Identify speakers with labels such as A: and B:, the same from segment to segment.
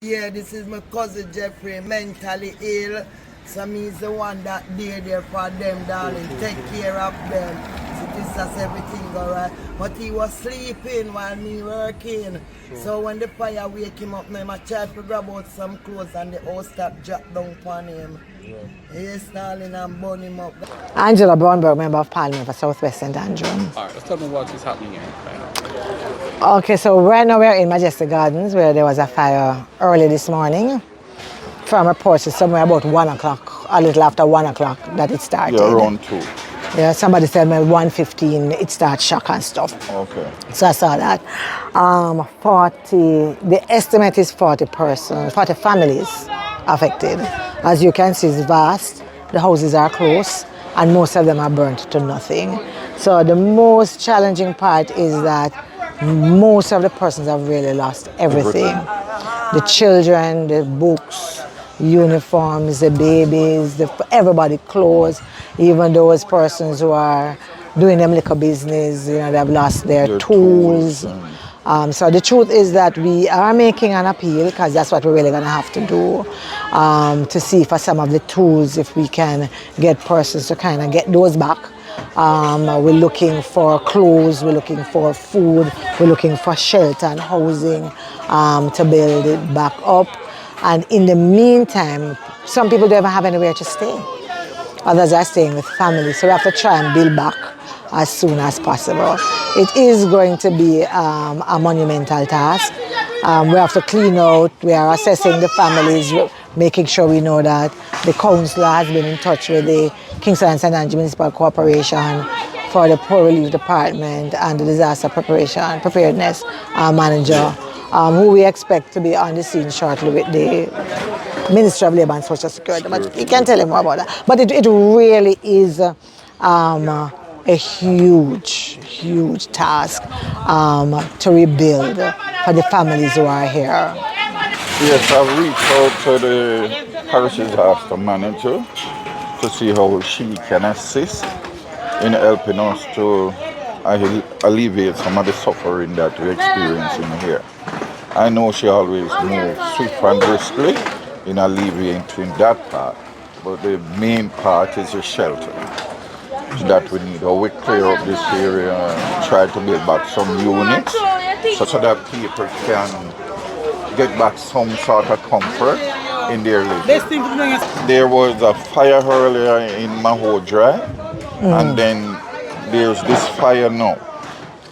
A: Yeah, this is my cousin Jeffrey, mentally ill. So me's the one that there for them, darling. Take care of them. So this is everything alright. But he was sleeping while me working. Sure. So when the fire wake him up, I tried to grab out some clothes and the house stop drop down upon him. Yeah. Yes, darling, and burn him up.
B: Angela Brownberg, Member of Parliament for South West St. Andrew.
C: Alright, let's tell me what is happening here.
B: Okay, so right now we're in Majestic Gardens where there was a fire early this morning. From reports, it's somewhere about 1 o'clock, a little after 1 o'clock that it started.
D: Yeah, around 2.
B: Yeah, somebody said maybe 1:15 it started shock and stuff.
D: Okay.
B: So I saw that. the estimate is 40 persons, 40 families affected. As you can see, it's vast. The houses are close and most of them are burnt to nothing. So the most challenging part is that most of the persons have really lost everything. The children, the books, uniforms, the babies, everybody clothes, even those persons who are doing them liquor business, they've lost their tools. So the truth is that we are making an appeal, because that's what we're really going to have to do, to see for some of the tools if we can get persons to kind of get those back. We're looking for clothes, we're looking for food, we're looking for shelter and housing to build it back up. And in the meantime, some people don't even have anywhere to stay. Others are staying with families, so we have to try and build back as soon as possible. It is going to be a monumental task. We have to clean out, we are assessing the families, making sure we know that the council has been in touch with the Kingston and St. Andrew Municipal Corporation for the Poor Relief Department and the Disaster Preparedness Manager, who we expect to be on the scene shortly with the Ministry of Labour and Social Security. But you can tell him more about that. But it really is a huge task to rebuild for the families who are here.
D: Yes, I've reached out to the parish disaster manager to see how she can assist in helping us to alleviate some of the suffering that we're experiencing here. I know she always moves swift and briskly in alleviating that part, but the main part is the shelter that we need. How we clear up this area and try to build back some units so that people can get back some sort of comfort in their living. There was a fire earlier in Maho Drive, and then there's this fire now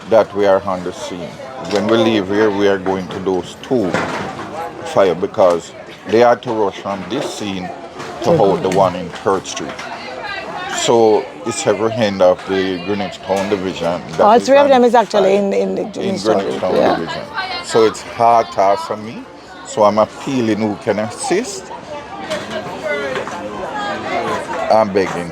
D: that we are on the scene. When we leave here, we are going to those 2 fire because they had to rush from this scene to hold the one in 3rd Street. So it's every end of the Greenwich Town division.
B: All 3 of them is actually in
D: Greenwich Town division. So it's hard task for me. So I'm appealing who can assist. I'm begging.